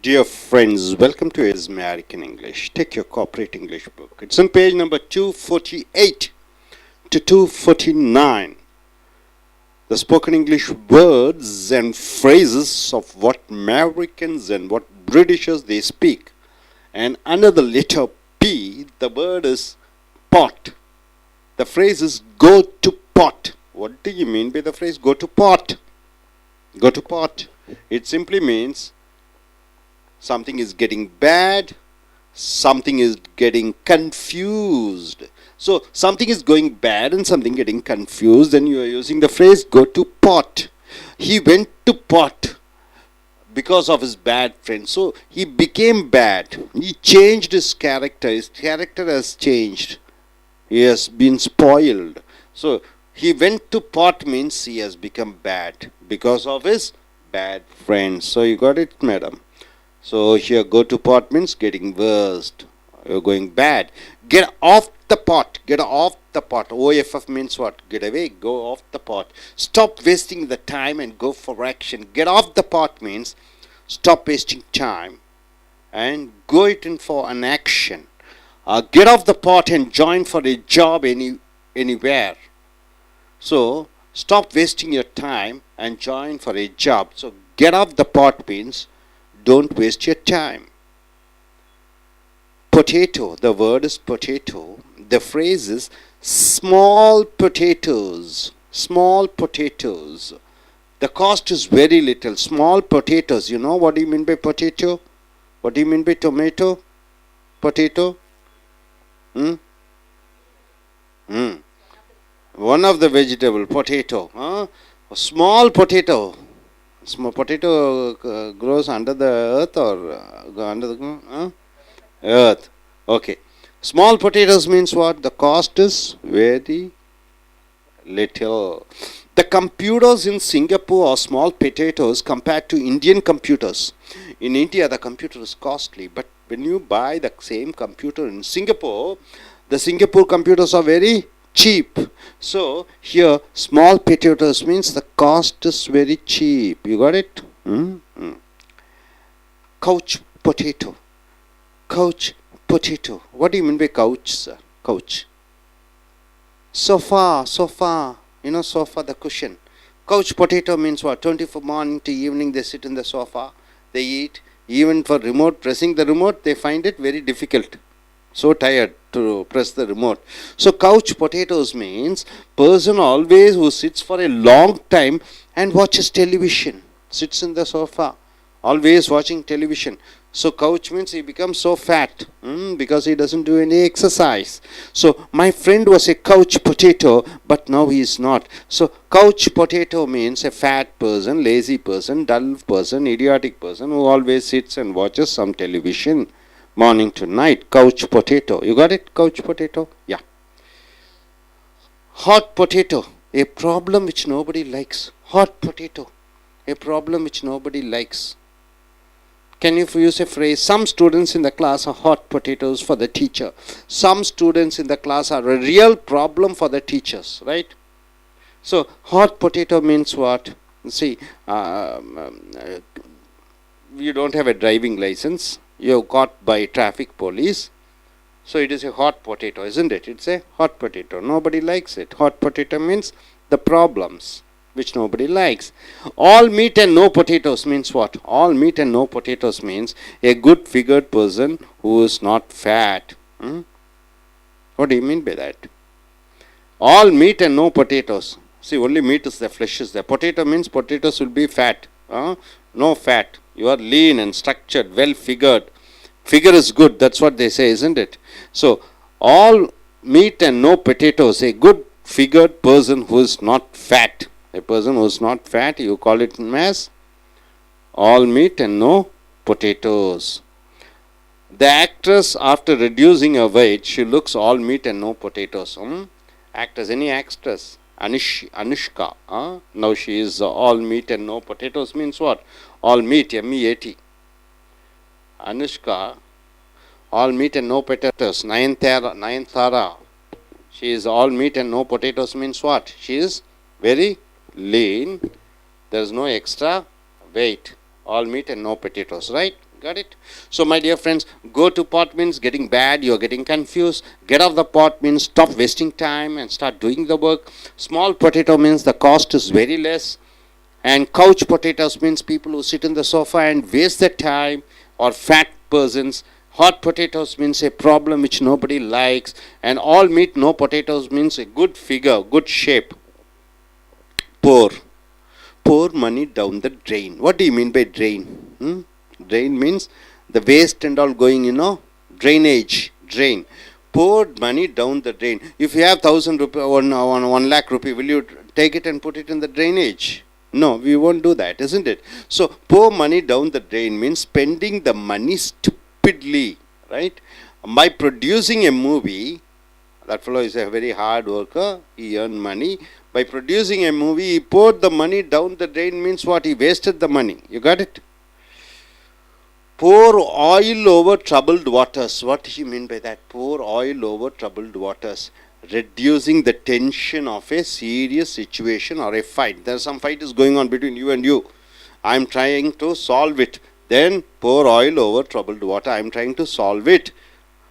Dear friends, welcome to Is American English. Take your corporate English book. It's on page number 248 to 249. The spoken English words and phrases of what Americans and what Britishers they speak. And under the letter P, the word is pot. The phrase is go to pot. What do you mean by the phrase go to pot? Go to pot. It simply means something is getting bad, something is getting confused. So something is going bad and something getting confused, and you are using the phrase go to pot. He went to pot because of his bad friend. So he became bad. He changed his character. His character has changed. He has been spoiled. So he went to pot means he has become bad because of his bad friends. So you got it, madam? So here go to pot means getting worst. You're going bad. Get off the pot. Get off the pot. OFF means what? Get away. Go off the pot. Stop wasting the time and go for action. Get off the pot means stop wasting time and go it in for an action. Get off the pot and join for a job anywhere. So stop wasting your time and join for a job. So get off the pot means don't waste your time. Potato, the word is potato. The phrase is small potatoes. Small potatoes. The cost is very little. Small potatoes. You know what do you mean by potato? What do you mean by tomato? Potato? One of the vegetable, potato. A small potato. Small potato grows under the earth or under the earth. Okay. Small potatoes means what? The cost is very little. The computers in Singapore are small potatoes compared to Indian computers. In India, the computer is costly, but when you buy the same computer in Singapore, the Singapore computers are very cheap. So here small potatoes means the cost is very cheap. You got it? Couch potato. Couch potato. What do you mean by couch, sir? Couch. Sofa. You know sofa, the cushion. Couch potato means what? 24 morning to evening they sit in the sofa. They eat. Even for pressing the remote, they find it very difficult. So tired to press the remote. So couch potatoes means person always who sits for a long time and watches television. Sits in the sofa. Always watching television. So couch means he becomes so fat because he doesn't do any exercise. So my friend was a couch potato, but now he is not. So couch potato means a fat person, lazy person, dull person, idiotic person who always sits and watches some television. Morning to night, couch potato. You got it? Couch potato? Yeah. Hot potato. A problem which nobody likes. Hot potato. A problem which nobody likes. Can you use a phrase? Some students in the class are hot potatoes for the teacher. Some students in the class are a real problem for the teachers. Right? So, hot potato means what? See, you don't have a driving license. You're caught by traffic police. So it is a hot potato, isn't it? It's a hot potato. Nobody likes it. Hot potato means the problems which nobody likes. All meat and no potatoes means what? All meat and no potatoes means a good figured person who is not fat. What do you mean by that? All meat and no potatoes. See, only meat is there, flesh is there. Potato means potatoes will be fat. No fat. You are lean and structured, well figured. Figure is good, that's what they say, isn't it? So, all meat and no potatoes, a good figured person who is not fat. A person who is not fat, you call it as all meat and no potatoes. The actress, after reducing her weight, she looks all meat and no potatoes. Actress, any actress? Anushka. Now she is all meat and no potatoes means what? All meat, M-E-A-T. Anushka, all meat and no potatoes. Nayanthara. She is all meat and no potatoes means what? She is very lean. There is no extra weight. All meat and no potatoes, right? Got it? So my dear friends, go to pot means getting bad, you're getting confused. Get off the pot means stop wasting time and start doing the work. Small potato means the cost is very less. And couch potatoes means people who sit in the sofa and waste their time, or fat persons. Hot potatoes means a problem which nobody likes. And all meat, no potatoes means a good figure, good shape. Pour. Pour money down the drain. What do you mean by drain? Drain means the waste and all going, drainage, drain. Pour money down the drain. If you have 1,000 rupee, 1 lakh rupee, will you take it and put it in the drainage? No, we won't do that, isn't it? So, pour money down the drain means spending the money stupidly, right? By producing a movie, that fellow is a very hard worker, he earned money. By producing a movie, he poured the money down the drain means what? He wasted the money. You got it? Pour oil over troubled waters. What do you mean by that? Pour oil over troubled waters. Reducing the tension of a serious situation or a fight. There some fight is going on between you and you. I am trying to solve it. Then pour oil over troubled water. I am trying to solve it.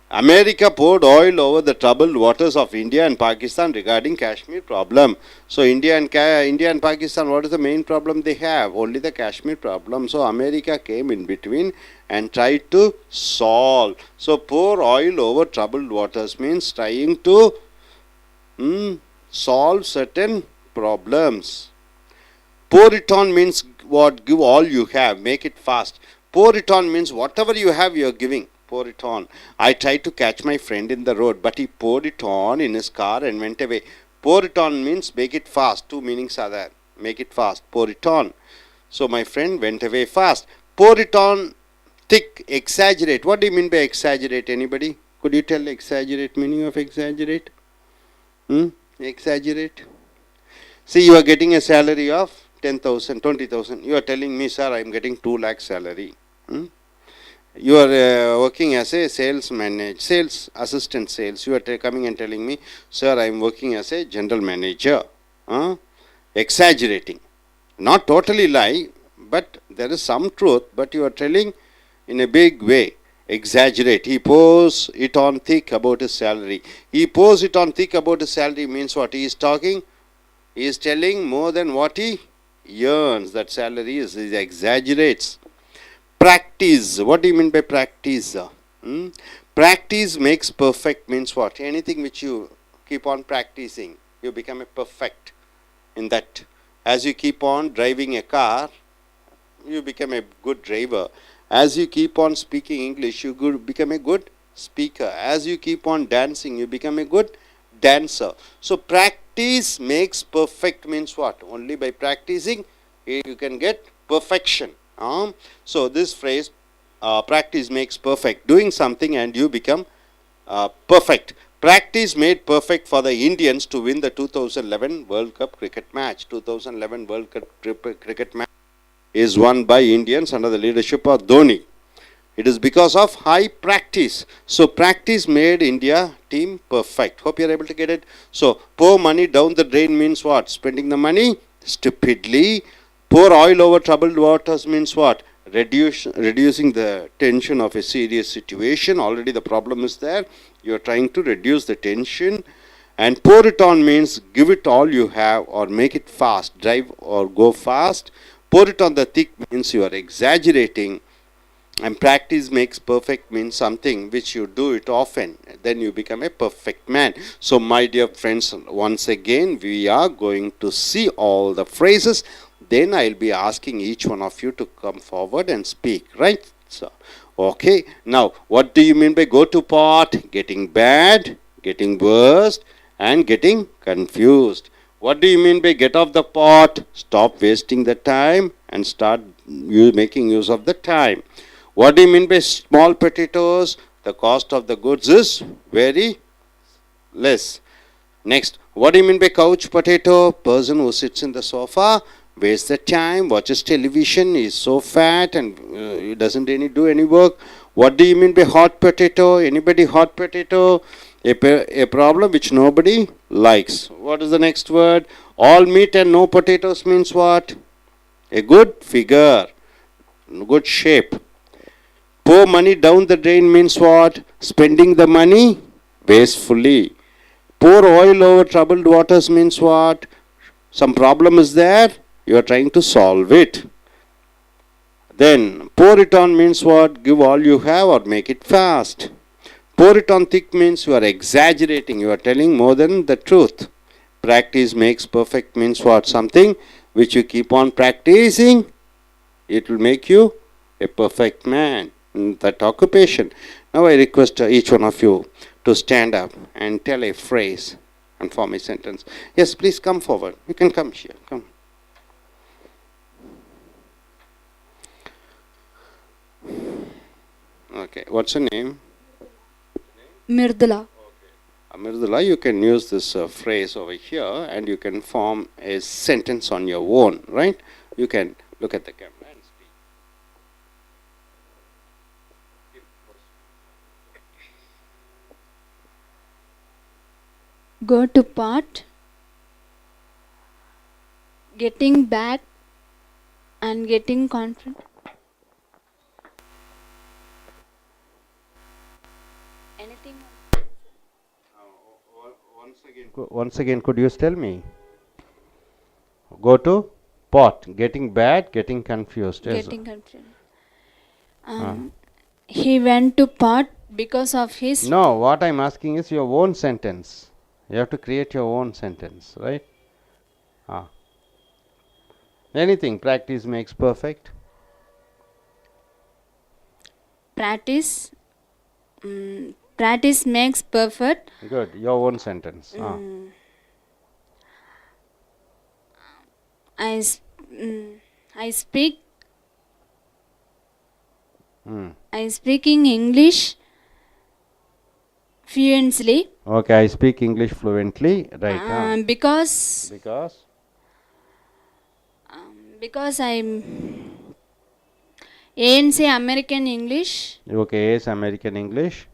America poured oil over the troubled waters of India and Pakistan regarding Kashmir problem. So India and Pakistan, what is the main problem they have? Only the Kashmir problem. So America came in between and tried to solve. So pour oil over troubled waters means trying to solve certain problems. Pour it on means what? Give all you have. Make it fast. Pour it on means whatever you have, you are giving. Pour it on. I tried to catch my friend in the road, but he poured it on in his car and went away. Pour it on means make it fast. Two meanings are there. Make it fast. Pour it on. So my friend went away fast. Pour it on thick. Exaggerate. What do you mean by exaggerate? Anybody? Could you tell exaggerate meaning of exaggerate? Exaggerate. See, you are getting a salary of 10,000, 20,000. You are telling me, sir, I am getting 2 lakh salary. You are working as a sales assistant sales. You are coming and telling me, sir, I am working as a general manager. Exaggerating. Not totally lie, but there is some truth, but you are telling in a big way. Exaggerate. He pours it on thick about his salary. He pours it on thick about his salary means what? He is talking, he is telling more than what he earns. That salary is, he exaggerates. Practice. What do you mean by practice? Practice makes perfect means what? Anything which you keep on practicing, you become a perfect in that. As you keep on driving a car, you become a good driver. As you keep on speaking English, you become a good speaker. As you keep on dancing, you become a good dancer. So practice makes perfect means what? Only by practicing, you can get perfection. So this phrase, practice makes perfect. Doing something and you become perfect. Practice made perfect for the Indians to win the 2011 World Cup cricket match. 2011 World Cup cricket match is won by Indians under the leadership of Dhoni. It is because of high practice. So practice made India team perfect. Hope you are able to get it. So pour money down the drain means what? Spending the money stupidly. Pour oil over troubled waters means what? Reducing the tension of a serious situation. Already the problem is there. You are trying to reduce the tension. And pour it on means give it all you have or make it fast. Drive or go fast. Pour it on the thick means you are exaggerating. And practice makes perfect means something which you do it often. Then you become a perfect man. So my dear friends, once again we are going to see all the phrases. Then I will be asking each one of you to come forward and speak, right? So, okay. Now, what do you mean by go to pot? Getting bad, getting worse, and getting confused. What do you mean by get off the pot? Stop wasting the time and start making use of the time. What do you mean by small potatoes? The cost of the goods is very less. Next, what do you mean by couch potato? Person who sits in the sofa, wastes the time, watches television, is so fat and he doesn't do any work. What do you mean by hot potato? Anybody hot potato? A problem which nobody likes. What is the next word? All meat and no potatoes means what? A good figure, good shape. Pour money down the drain means what? Spending the money wastefully. Pour oil over troubled waters means what? Some problem is there, you are trying to solve it. Then pour it on means what? Give all you have or make it fast. Pour it on thick means you are exaggerating, you are telling more than the truth. Practice makes perfect means what? Something which you keep on practicing, it will make you a perfect man in that occupation. Now I request each one of you to stand up and tell a phrase and form a sentence. Yes, please come forward. You can come here. Come. Okay, what's your name? Mirdula. Amirdullah, you can use this phrase over here and you can form a sentence on your own, right? You can look at the camera and speak. Go to pot, getting back and getting confident. Anything? Once again, could you tell me? Go to pot, getting bad, getting confused. Getting confident. He went to pot because of his. No, what I'm asking is your own sentence. You have to create your own sentence, right? Anything, practice makes perfect. Practice makes perfect. Good, your own sentence. I speak. I speaking English fluently. Okay, I speak English fluently, right? Because I'm ANC American English. Okay, yes, American English.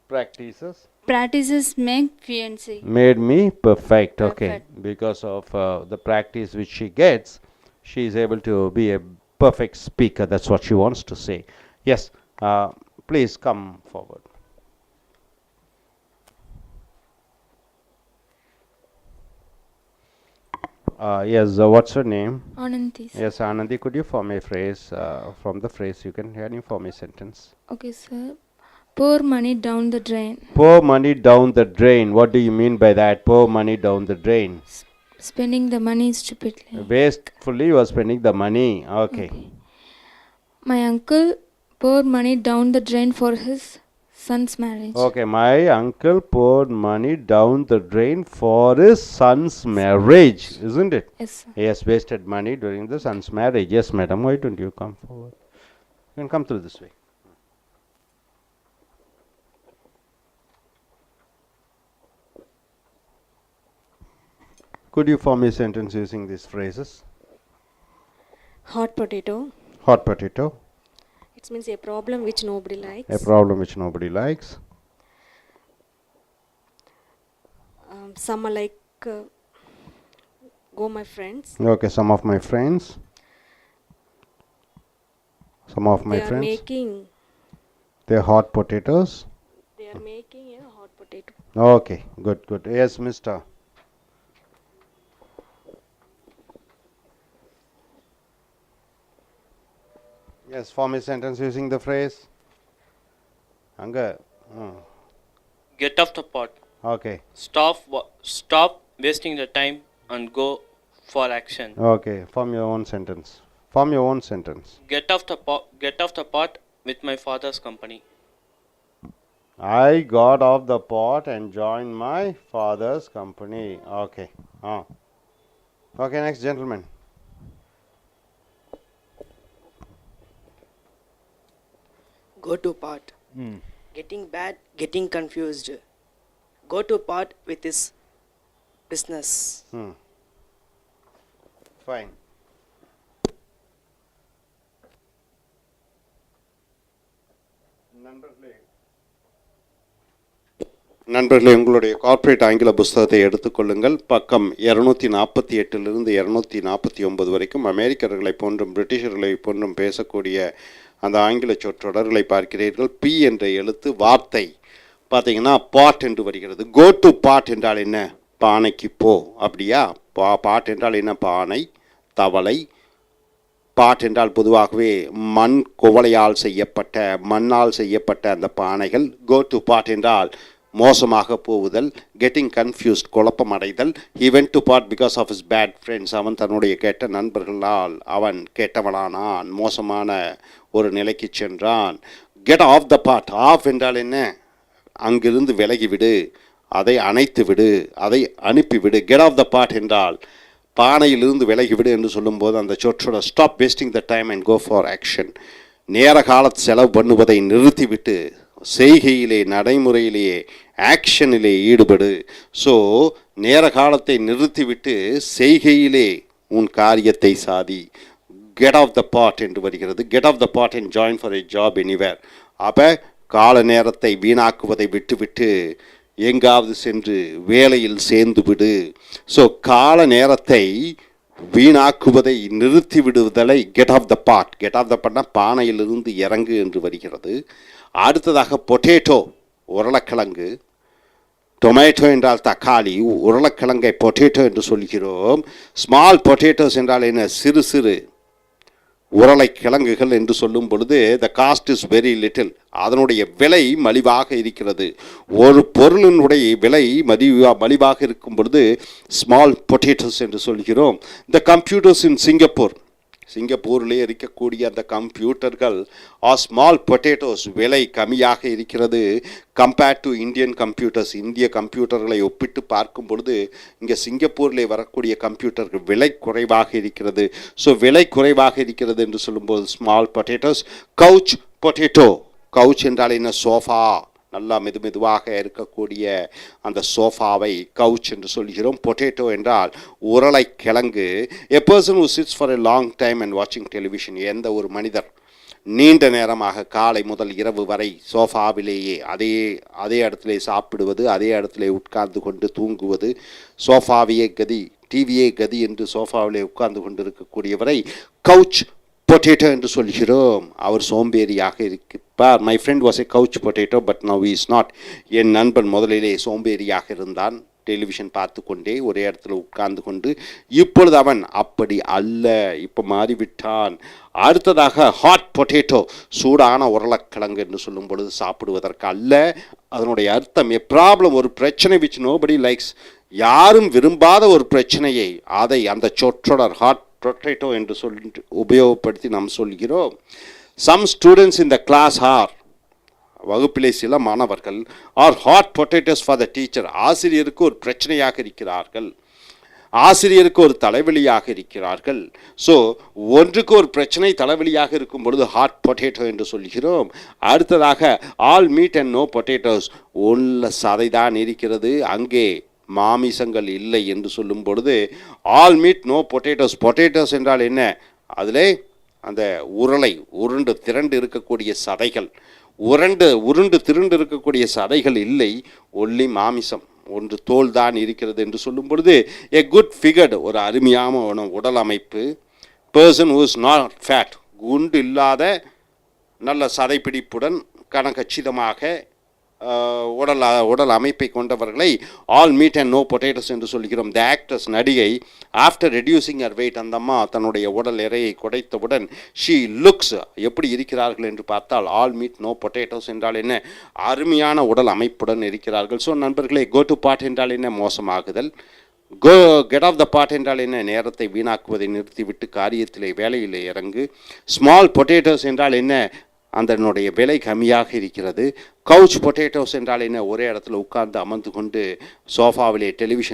Practices make fluency. made me perfect. Okay, because of the practice which she gets, she is able to be a perfect speaker. That's what she wants to say. Yes, please come forward. Yes, what's your name? Ananthi. Yes, Anandi, could you form a phrase? From the phrase, you can form a sentence. Okay, sir. Pour money down the drain. Pour money down the drain. What do you mean by that? Pour money down the drain. Spending the money stupidly. Wastefully, you are spending the money. Okay. My uncle poured money down the drain for his son's marriage. Okay, my uncle poured money down the drain for his son's marriage, isn't it? Yes, sir. He has wasted money during the son's marriage. Yes, madam. Why don't you come forward? You can come through this way. Could you form a sentence using these phrases? Hot potato. Hot potato. It means a problem which nobody likes. A problem which nobody likes. Some are like go my friends. Okay, some of my friends. Some of my friends. Making. They're hot potatoes. They are making a hot potato. Okay, good, good. Yes, mister. Yes, form a sentence using the phrase. Anga. Get off the pot. Okay. Stop wasting the time and go for action. Okay, form your own sentence. Form your own sentence. Get off the pot with my father's company. I got off the pot and joined my father's company. Okay. Okay, next gentleman. Go to pot. Getting bad, getting confused. Go to pot with his business. Fine. Number plate. நண்பர்களே, உங்களுடைய corporate ஆங்கில புஸ்தகத்தை எடுத்துக்கொள்ளுங்கள். பக்கம் 248 249 வரைக்கும் அமெரிக்கர்களை போன்றும் பிரிட்டிஷர்களை போன்றும் பேசக்கூடிய அந்த ஆங்கில சொற்றொடர்களை பார்க்கிறீர்கள். பி என்ற எழுத்து வார்த்தை பார்த்தீங்கன்னா பாட் என்று வருகிறது. கோ டு பாட் என்றால் என்ன? பானைக்கு போ, அப்படியா? பாட் என்றால் என்ன? பானை, தவளை. பாட் என்றால் பொதுவாகவே மண் குவளையால் செய்யப்பட்ட, மண்ணால் செய்யப்பட்ட அந்த பானைகள். கோ டு பாட் என்றால் மோசமாக போவுதல், கெட்டிங் கன்ஃபியூஸ்ட், குழப்பம் அடைதல். He went to pot because of his bad friends. அவன் தன்னுடைய கெட்ட நண்பர்களால் அவன் கெட்டவனானான், மோசமான ஒரு நிலைக்கு சென்றான். Get off the pot. Off என்றால் என்ன? அங்கிருந்து விலகிவிடு, அதை அணைத்து விடு, அதை அனுப்பிவிடு. கெட் ஆஃப் த பாட் என்றால் பானையிலிருந்து விலகிவிடு என்று சொல்லும்போது அந்த சொற்றோட stop wasting the time and go for action. நேர காலத்து செலவு பண்ணுவதை நிறுத்திவிட்டு செய்கையிலே, நடைமுறையிலேயே, ஆக்ஷனிலே ஈடுபடு. ஸோ நேர காலத்தை நிறுத்திவிட்டு செய்கையிலே உன் காரியத்தை சாதி. கெட் ஆஃப் த பாட் என்று வருகிறது. Get off the pot and join for a job anywhere. அப்போ கால நேரத்தை வீணாக்குவதை விட்டுவிட்டு எங்காவது சென்று வேலையில் சேர்ந்து விடு. ஸோ கால நேரத்தை வீணாக்குவதை நிறுத்தி விடுவதை get off the pot. Get off the பாட்னா பானையிலிருந்து இறங்கு என்று வருகிறது. அடுத்ததாக பொட்டேட்டோ, உருளைக்கிழங்கு. டொமேட்டோ என்றால் தக்காளி, உருளைக்கிழங்கை பொட்டேட்டோ என்று சொல்கிறோம். ஸ்மால் பொட்டேட்டோஸ் என்றால் என்ன? சிறு சிறு உருளைக்கிழங்குகள் என்று சொல்லும் பொழுது த காஸ்ட் இஸ் வெரி லிட்டில், அதனுடைய விலை மலிவாக இருக்கிறது. ஒரு பொருளினுடைய விலை மலிவாக இருக்கும் பொழுது ஸ்மால் பொட்டேட்டோஸ் என்று சொல்கிறோம். த கம்ப்யூட்டர்ஸ் இன் சிங்கப்பூர், சிங்கப்பூரிலே இருக்கக்கூடிய அந்த கம்ப்யூட்டர்கள் ஆர் ஸ்மால் பொட்டேட்டோஸ், விலை கம்மியாக இருக்கிறது கம்பேர்ட் டு இந்தியன் கம்ப்யூட்டர்ஸ். இந்திய கம்ப்யூட்டர்களை ஒப்பிட்டு பார்க்கும் பொழுது இங்கே சிங்கப்பூரிலே வரக்கூடிய கம்ப்யூட்டர்கள் விலை குறைவாக இருக்கிறது. ஸோ விலை குறைவாக இருக்கிறது என்று சொல்லும்போது small potatoes. Couch potato. Couch என்றால் என்ன? சோஃபா, நல்லா மெதுவாக இருக்கக்கூடிய அந்த சோஃபாவை கவுச் என்று சொல்கிறோம். பொட்டேட்டோ என்றால் உருளைக்கிழங்கு. A person who chits for a long time and வாட்சிங் டெலிவிஷன். எந்த ஒரு மனிதர் நீண்ட நேரமாக காலை முதல் இரவு வரை சோஃபாவிலேயே அதே இடத்துல சாப்பிடுவது, அதே இடத்துல உட்கார்ந்து கொண்டு தூங்குவது, சோஃபாவையே கதி, டிவியே கதி என்று சோஃபாவிலே உட்கார்ந்து கொண்டு இருக்கக்கூடியவரை கவுச் பொட்டேட்டோ என்று சொல்கிறோம். அவர் சோம்பேறியாக இருப்பார். My friend was a couch potato but now is not. என் நண்பன் முதலிலே சோம்பேறியாக இருந்தான், டெலிவிஷன் பார்த்து கொண்டே ஒரே இடத்துல உட்கார்ந்து கொண்டு. இப்பொழுது அவன் அப்படி அல்ல, இப்போ மாறிவிட்டான். அடுத்ததாக ஹாட் பொட்டேட்டோ, சூடான உருளைக்கிழங்கு என்று சொல்லும் பொழுது சாப்பிடுவதற்கு அல்ல. அதனுடைய அர்த்தம் எ ப்ராப்ளம், ஒரு பிரச்சனை விச் நோபடி லைக்ஸ், யாரும் விரும்பாத ஒரு பிரச்சனையை, அதை அந்த சொற்றொடர் ஹாட் பொட்டேட்டோ என்று சொல்லி உபயோகப்படுத்தி நாம் சொல்கிறோம். Some students in the class are, வகுப்பிலே சில மாணவர்கள் are hot potatoes for the teacher, ஆசிரியருக்கு ஒரு பிரச்சனையாக இருக்கிறார்கள், ஆசிரியருக்கு ஒரு தலைவலியாக இருக்கிறார்கள். ஸோ ஒன்றுக்கு ஒரு பிரச்சனை தலைவலியாக இருக்கும் பொழுது ஹாட் பொட்டேட்டோ என்று சொல்கிறோம். அடுத்ததாக all meat and no potatoes, உள்ள சதைதான் இருக்கிறது, அங்கே மாமிசங்கள் இல்லை என்று சொல்லும் பொழுது all meat no potatoes. Potatoes என்றால் என்ன? அதிலே அந்த உருண்டு திரண்டு இருக்கக்கூடிய சதைகள், உருண்டு திரண்டு இருக்கக்கூடிய சதைகள் இல்லை, ஒல்லி மாமிசம், ஒன்று தோல் தான் இருக்கிறது என்று சொல்லும் பொழுது எ குட் ஃபிகர்டு, ஒரு அருமையான உடல் அமைப்பு. Person who is not fat, குண்டு இல்லாத நல்ல சதைப்பிடிப்புடன் கச்சிதமாக உடல் அமைப்பை கொண்டவர்களை all meat and no potatoes என்று சொல்கிறோம். த ஆக்டர்ஸ், நடிகை, ஆஃப்டர் ரெடியூசிங் ஹர் வெயிட், அந்த அம்மா தன்னுடைய உடல் எடையை குறைத்தவுடன் ஷீ லுக்ஸ், எப்படி இருக்கிறார்கள் என்று பார்த்தால் ஆல் மீட் நோ பொட்டேட்டோஸ் என்றால் என்ன? அருமையான உடல் அமைப்புடன் இருக்கிறார்கள். ஸோ நண்பர்களே, கோ டு பாட் என்றால் என்ன? மோசமாகுதல். கெட் ஆஃப் த பாட் என்றால் என்ன? நேரத்தை வீணாக்குவதை நிறுத்திவிட்டு காரியத்திலே, வேலையிலே இறங்கு. ஸ்மால் பொட்டேட்டோஸ் என்றால் என்ன? அதனுடைய விலை கம்மியாக இருக்கிறது. கவுச் பொட்டேட்டோஸ் என்றால் என்ன? ஒரே இடத்துல உட்கார்ந்து அமர்ந்து கொண்டு சோஃபாவிலே டெலிவிஷன்